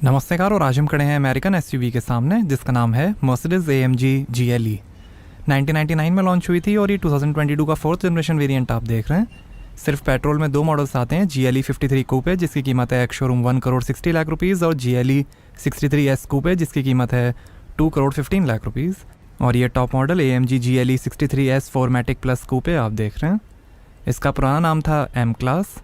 नमस्कार। और आज हम खड़े हैं अमेरिकन एसयूवी के सामने जिसका नाम है मर्सिडीज AMG GLE। 1999 में लॉन्च हुई थी और ये 2022 का 4th जनरेशन वेरिएंट आप देख रहे हैं। सिर्फ पेट्रोल में दो मॉडल्स आते हैं, GLE 53 कूपे जिसकी कीमत है ex showroom 1 crore 60 lakh rupees और GLE 63S कूपे जिसकी कीमत है 2 करोड़ 15 लाख रुपीज़। और ये top model AMG GLE 63S 4मैटिक प्लस कूपे आप देख रहे हैं। इसका पुराना नाम था M क्लास।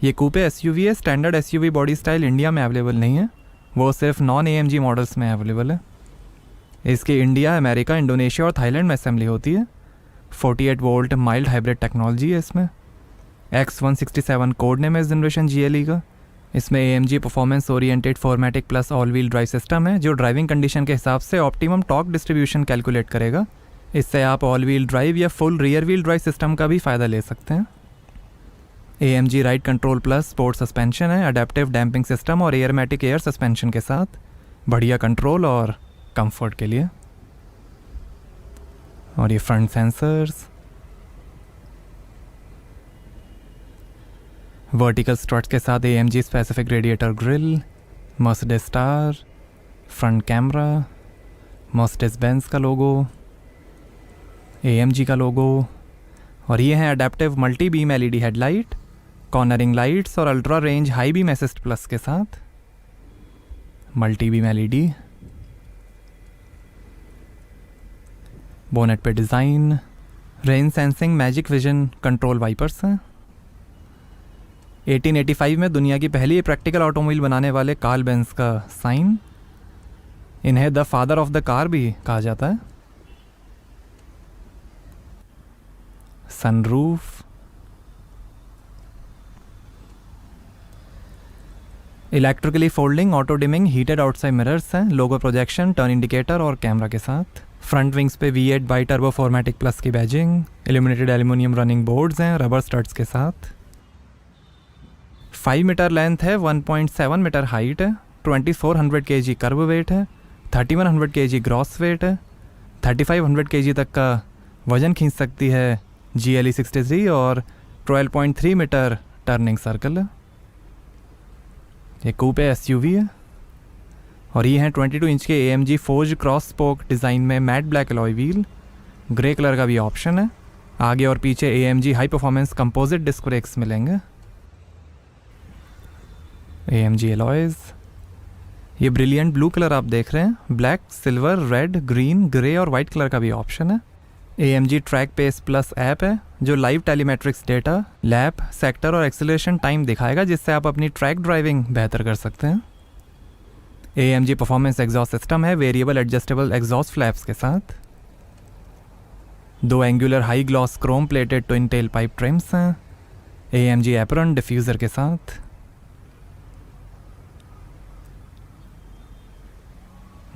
ये कूपे SUV है। Standard SUV body style India में अवेलेबल नहीं है, वो सिर्फ नॉन AMG मॉडल्स में अवेलेबल है। इसकी इंडिया, अमेरिका, इंडोनेशिया और थाईलैंड में असेंबली होती है। 48 वोल्ट माइल्ड हाइब्रिड टेक्नोलॉजी है इसमें। X167 कोड नेम है इस जनरेशन GLE का। इसमें AMG परफॉर्मेंस ओरिएंटेड 4मैटिक plus all wheel drive system है जो ड्राइविंग कंडीशन के हिसाब से ऑप्टिमम टॉर्क डिस्ट्रीब्यूशन कैलकुलेट करेगा। इससे आप ऑल व्हील ड्राइव या full rear wheel drive system का भी फ़ायदा ले सकते हैं। AMG ride control plus sport suspension है, अडेप्टिव डैम्पिंग सिस्टम और एयरमेटिक एयर सस्पेंशन के साथ बढ़िया कंट्रोल और कंफर्ट के लिए। और ये फ्रंट सेंसर्स, वर्टिकल स्ट्रट्स के साथ AMG specific radiator grille, Mercedes star, front camera, Mercedes Benz का लोगो, AMG का लोगो। और ये हैं adaptive multi beam LED headlight, cornering lights और ultra range high beam assist plus के साथ मल्टी बीम LED। बोनेट पे design, rain sensing magic vision control wipers हैं। 1885 में दुनिया की पहली प्रैक्टिकल ऑटोमोबाइल बनाने वाले कार्ल बेंज का साइन। इन्हें the father of the car भी कहा जाता है। Sunroof, electrically folding auto dimming heated outside mirrors हैं, लोगो प्रोजेक्शन, टर्न इंडिकेटर और कैमरा के साथ। फ्रंट विंग्स पे V8 बाई टर्बो 4मैटिक प्लस की badging, illuminated aluminium running boards हैं रबर स्टड्स के साथ। 5 मीटर लेंथ है, 1.7 मीटर हाइट है, 2400 kg कर्व वेट है, 3100 kg ग्रॉस वेट है, 3500 kg तक का वजन खींच सकती है GLE 63 और 12.3 मीटर टर्निंग सर्कल है। ये कूपे SUV है और ये हैं 22 इंच के AMG forged cross spoke design में matte black alloy wheel. Grey colour का भी ऑप्शन है। आगे और पीछे AMG high performance composite disc brakes मिलेंगे। AMG अलॉयज़, ये ब्रिलियंट ब्लू कलर आप देख रहे हैं। Black, silver, red, green, grey और वाइट कलर का भी ऑप्शन है। AMG track pace plus app है जो live telemetrics data, lap, sector और एक्सेलरेशन टाइम दिखाएगा जिससे आप अपनी ट्रैक ड्राइविंग बेहतर कर सकते हैं। AMG परफॉर्मेंस एग्जॉस्ट सिस्टम है वेरिएबल एडजस्टेबल एग्जॉस्ट फ्लैप्स के साथ। 2 angular high gloss Chrome plated twin tell pipe TRIMS हैं AMG एप्रन डिफ्यूज़र के साथ।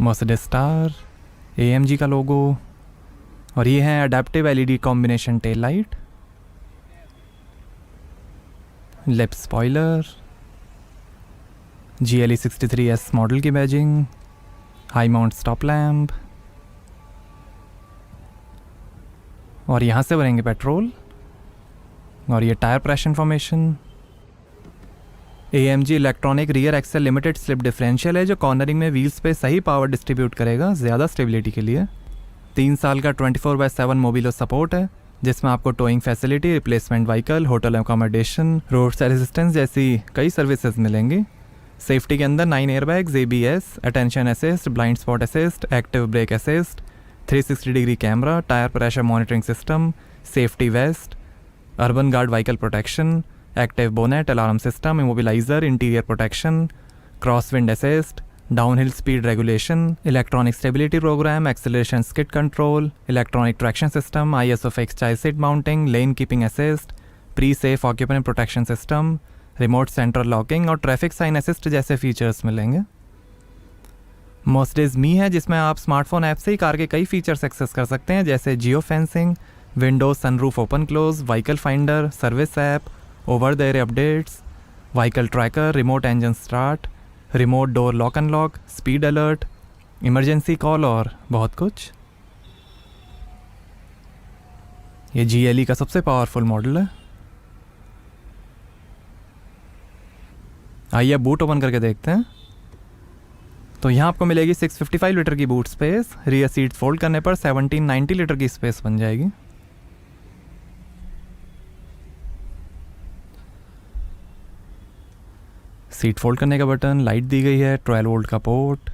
मर्सिडीज स्टार, AMG का लोगो। और ये हैं adaptive LED combination tail light, lip spoiler, GLE 63S model की badging, high mount stop lamp. और यहाँ से भरेंगे पेट्रोल। और ये tyre pressure information. AMG electronic rear axle limited slip differential है जो कॉर्नरिंग में व्हील्स पे सही पावर डिस्ट्रीब्यूट करेगा ज़्यादा स्टेबिलिटी के लिए। 3 साल का 24/7 मोबिलो सपोर्ट है जिसमें आपको towing facility, replacement vehicle, hotel accommodation, road side assistance जैसी कई सर्विसेज मिलेंगी। सेफ्टी के अंदर 9 airbags, ABS, attention assist, blind spot assist, active brake assist, 360 degree camera, tyre pressure monitoring system, safety vest, urban guard vehicle protection, active bonnet, alarm system, immobiliser, interior protection, cross wind assist, downhill speed regulation, electronic stability program, acceleration skid control, electronic traction system, ISO fix child seat mounting, lane keeping assist, pre safe occupant protection system, remote central locking और traffic sign assist जैसे features मिलेंगे। Mercedes me है जिसमें आप smartphone app से ही car के कई features access कर सकते हैं जैसे geo fencing, Windows sunroof open close, vehicle finder, service app, over the air updates, vehicle tracker, remote engine start, remote door lock unlock, speed alert, emergency call और बहुत कुछ। ये GLE का सबसे पावरफुल मॉडल है। आइए बूट ओपन करके देखते हैं। तो यहाँ आपको मिलेगी 655 लीटर की boot space. Rear seat fold करने पर 1790 लीटर की स्पेस बन जाएगी। सीट फोल्ड करने का बटन, लाइट दी गई है, 12 वोल्ट का पोर्ट,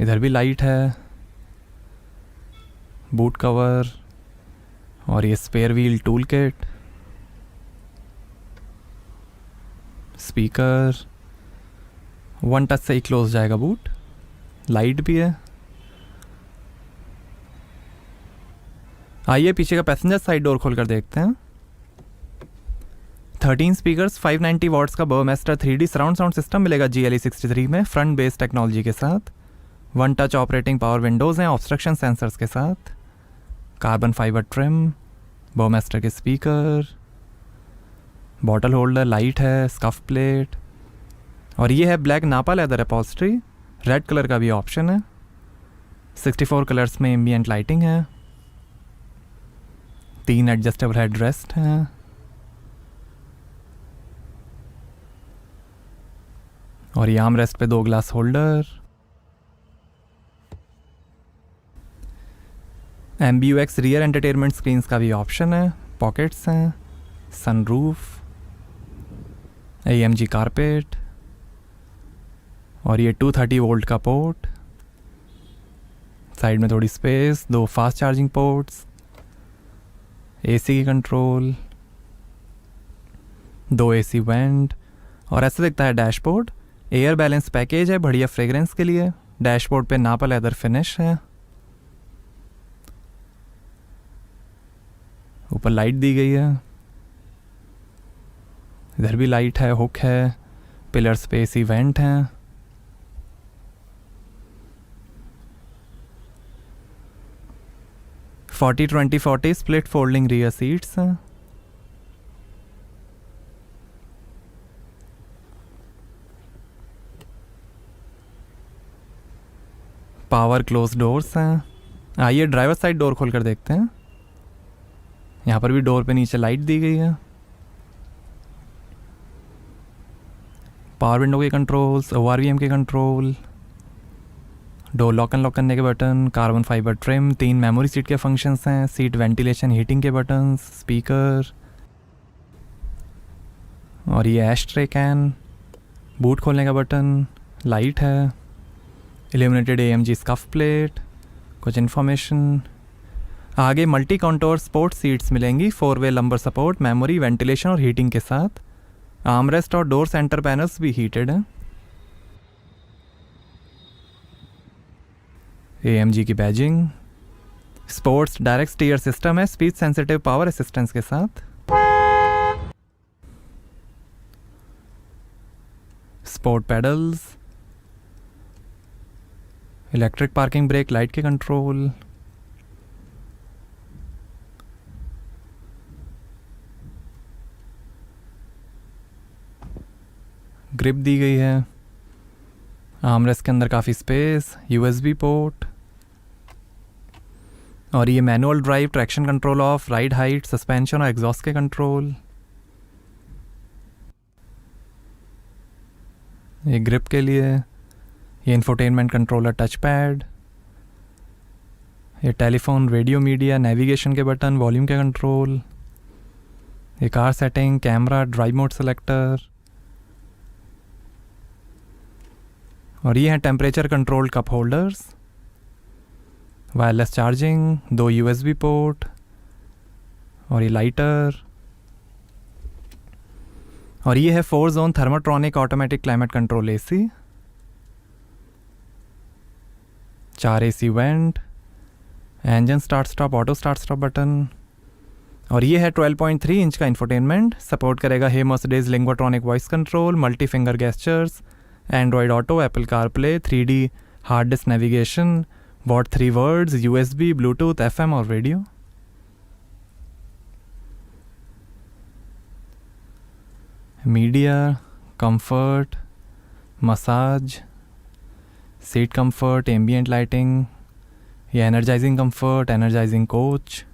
इधर भी लाइट है, बूट कवर और ये spare wheel tool kit, speaker, one touch से ही क्लोज जाएगा बूट, लाइट भी है। आइए पीछे का पैसेंजर साइड डोर खोलकर देखते हैं। 13 स्पीकर्स, 590 वॉट्स का बर्मास्टर 3D सराउंड साउंड सिस्टम मिलेगा GLE 63 में फ्रंट बेस टेक्नोलॉजी के साथ। One touch operating power Windows हैं ऑब्स्ट्रक्शन सेंसर्स के साथ। कार्बन फाइबर ट्रिम, बर्मास्टर के स्पीकर, बॉटल होल्डर, लाइट है, स्कफ प्लेट और ये है ब्लैक नापा लेदर अपॉल्स्ट्री। रेड कलर का भी ऑप्शन है। 64 कलर्स में एम्बिएंट लाइटिंग है। 3 एडजस्टेबल हेड रेस्ट हैं। और ये आर्म रेस्ट पे 2 glass holder. MBUX rear entertainment screens का भी ऑप्शन है। पॉकेट्स हैं, सनरूफ, AMG कारपेट और ये 230 वोल्ट का पोर्ट। साइड में थोड़ी space, 2 fast charging ports, AC की कंट्रोल, 2 AC वेंट और ऐसा दिखता है डैशबोर्ड। एयर बैलेंस पैकेज है बढ़िया फ्रेग्रेंस के लिए। डैशबोर्ड पे नापा लेदर फिनिश है। ऊपर लाइट दी गई है, इधर भी लाइट है, हुक है, पिलर्स पे AC वेंट हैं। Forty 20-40 split folding rear seats हैं। पावर क्लोज डोर्स हैं। आइए ड्राइवर साइड डोर खोलकर देखते हैं। यहाँ पर भी डोर पे नीचे लाइट दी गई है। पावर विंडो के कंट्रोल्स, ORVM के control, door lock and lock करने के button, carbon fibre trim, 3 memory seat के फंक्शंस हैं, सीट वेंटिलेशन हीटिंग के बटन्स, स्पीकर और ये एश ट्रे कैन, बूट खोलने का बटन, लाइट है, इल्यूमिनेटेड AMG स्कफ प्लेट, कुछ इन्फॉर्मेशन। आगे मल्टी काउंटर स्पोर्ट सीट्स मिलेंगी, 4 वे लंबर सपोर्ट, मेमोरी, वेंटिलेशन और हीटिंग के साथ। आर्मरेस्ट और डोर सेंटर पैनल्स भी हीटेड हैं। AMG की badging, sports direct steer system है स्पीड सेंसिटिव पावर असिस्टेंस के साथ। Sport pedals, electric parking brake light के कंट्रोल, ग्रिप दी गई है। आर्मरेस्ट के अंदर काफ़ी स्पेस, USB पोर्ट और ये manual drive, traction control off, ride height, suspension और एग्जॉस्ट के कंट्रोल। ये ग्रिप के लिए, ये इंफोटेनमेंट कंट्रोलर टच पैड, ये टेलीफोन, रेडियो, मीडिया, नेविगेशन के बटन, वॉल्यूम के कंट्रोल, ये car setting, camera, drive mode selector और ये हैं temperature control cup holders, wireless charging, 2 USB port और ये लाइटर और ये है 4 zone thermotronic automatic climate control AC, 4 AC went, engine start stop, auto start stop button और ये है 12.3 इंच का इंफोटेनमेंट। सपोर्ट करेगा hey Mercedes Linguatronic voice control, multi finger gestures, Android Auto, Apple CarPlay, 3D hard disk navigation, what 3 words, USB, Bluetooth, FM और radio. Media, comfort, massage, seat comfort, ambient lighting, ये energizing comfort, energizing coach,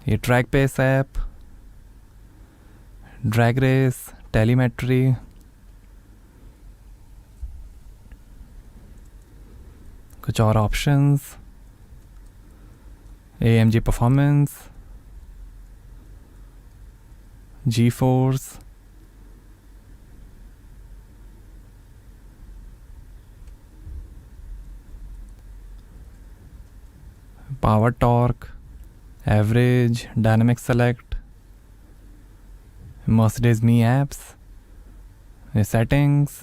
ये track pace app, drag race, telemetry, कुछ और options, AMG performance, G force, power torque, average, dynamic select, Mercedes Me apps, settings,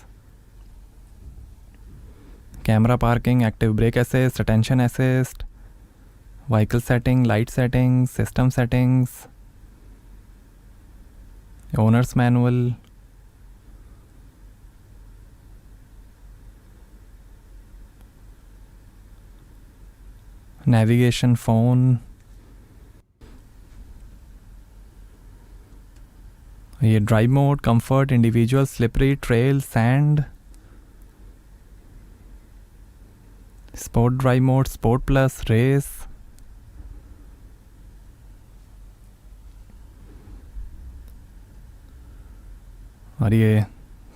camera parking, active brake assist, attention assist, vehicle setting, light settings, system settings, owner's manual, navigation, phone, ये drive mode, comfort, individual, slippery, trail, sand, sport drive mode, sport plus, race, और ये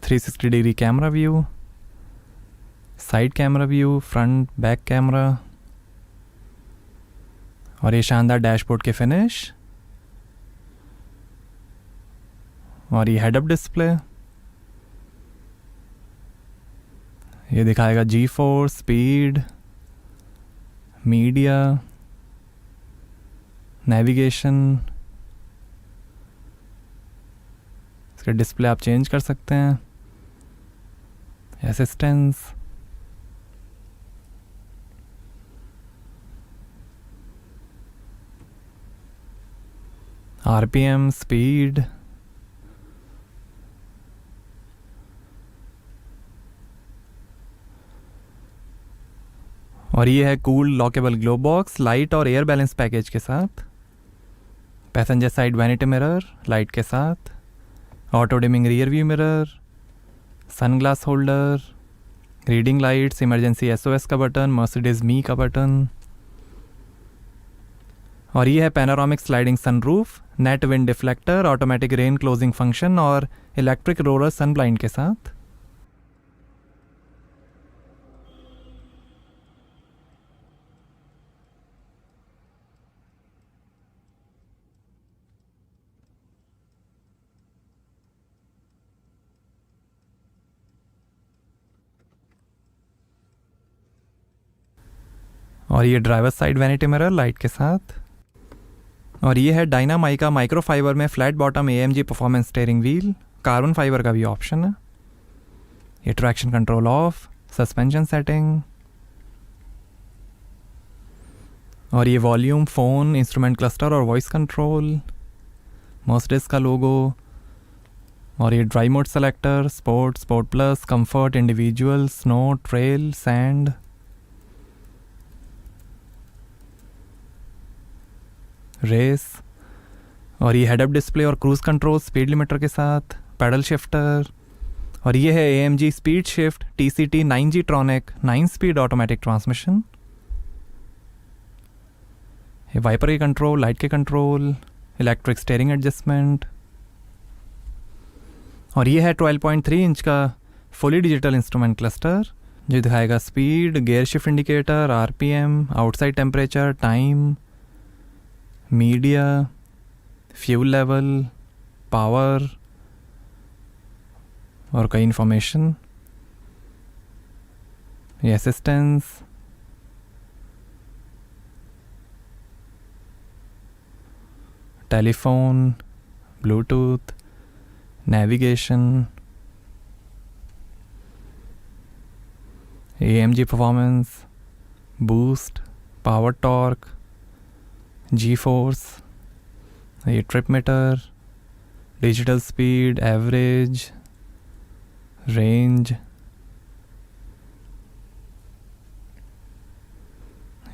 360 degree camera view, side camera view, front back camera, और ये शानदार dashboard के finish, और ये head up display, ये दिखाएगा G force, speed, media, navigation, इसका डिस्प्ले आप चेंज कर सकते हैं, असिस्टेंस, RPM, स्पीड, और ये है cool lockable glove box, light और एयर बैलेंस पैकेज के साथ, passenger side vanity mirror light के साथ, auto dimming rear view mirror, sun glass holder, reading lights, emergency SOS का बटन, मर्सिडीज मी का बटन, और ये है panoramic sliding sunroof, net wind deflector, automatic rain closing function और electric roller sun blind के साथ। और ये driver side vanity mirror light के साथ, और ये है डायनामाइका माइक्रोफाइबर में flat bottom AMG performance steering wheel, carbon fibre का भी ऑप्शन है, ये traction control off, suspension setting, और ये वॉल्यूम, फ़ोन, इंस्ट्रूमेंट क्लस्टर और वॉइस कंट्रोल, मर्सिडीज का लोगो, और ये drive mode selector, sport, sport plus, comfort, individual, snow, trail, sand, race, और ये हेड अप डिस्प्ले और क्रूज कंट्रोल स्पीड लिमिटर के साथ, पैडल शिफ्टर, और ये है AMG speed shift TCT 9G ट्रॉनिक 9 speed automatic transmission, ये वाइपर के कंट्रोल, लाइट के कंट्रोल, इलेक्ट्रिक स्टीयरिंग एडजस्टमेंट, और ये है 12.3 इंच का फुली डिजिटल इंस्ट्रूमेंट क्लस्टर जो दिखाएगा speed, gear shift indicator, RPM, outside temperature, time, media, fuel level, power और कई इंफॉर्मेशन, ये assistance, telephone, Bluetooth, navigation, AMG performance, boost, power torque, G force, ये trip meter, digital speed, average, range,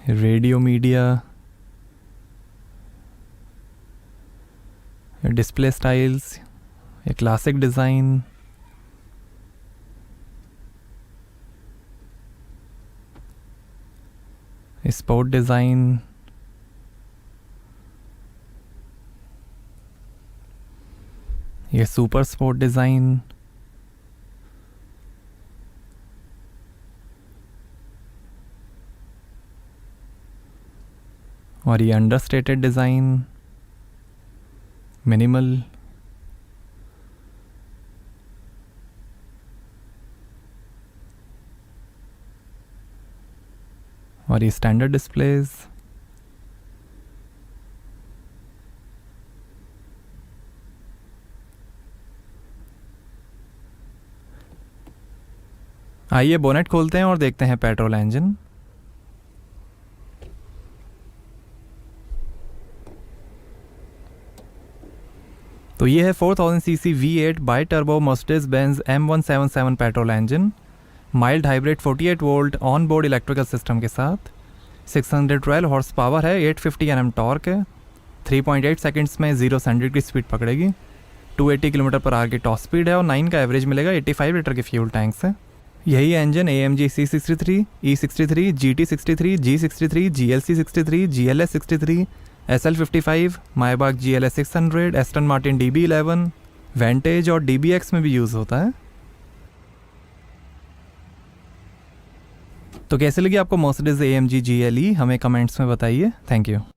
radio media, display styles, ये classic design, sport design, ये super sport design, और ये understated design, minimal, और ये standard displays. आइए bonnet खोलते हैं और देखते हैं पेट्रोल इंजन। तो ये है 4000 CC V8 by turbo Mercedes Benz M177 petrol engine, mild hybrid 48 volt on board electrical system के साथ। 612 हॉर्स पावर है, 850 Nm टॉर्क है, 3.8 सेकंड्स में 0 से 100 की स्पीड पकड़ेगी, 280 किलोमीटर पर आवर की टॉप स्पीड है और 9 का एवरेज मिलेगा 85 लीटर के फ्यूल टैंक से। यही engine AMG C63, E63, GT63, G63, GLC63, GLS63, SL55, Maybach GLS 600, Aston Martin DB11, वेंटेज और DBX में भी यूज़ होता है। तो कैसे लगी आपको मर्सिडीज AMG GLE, हमें कमेंट्स में बताइए। Thank you.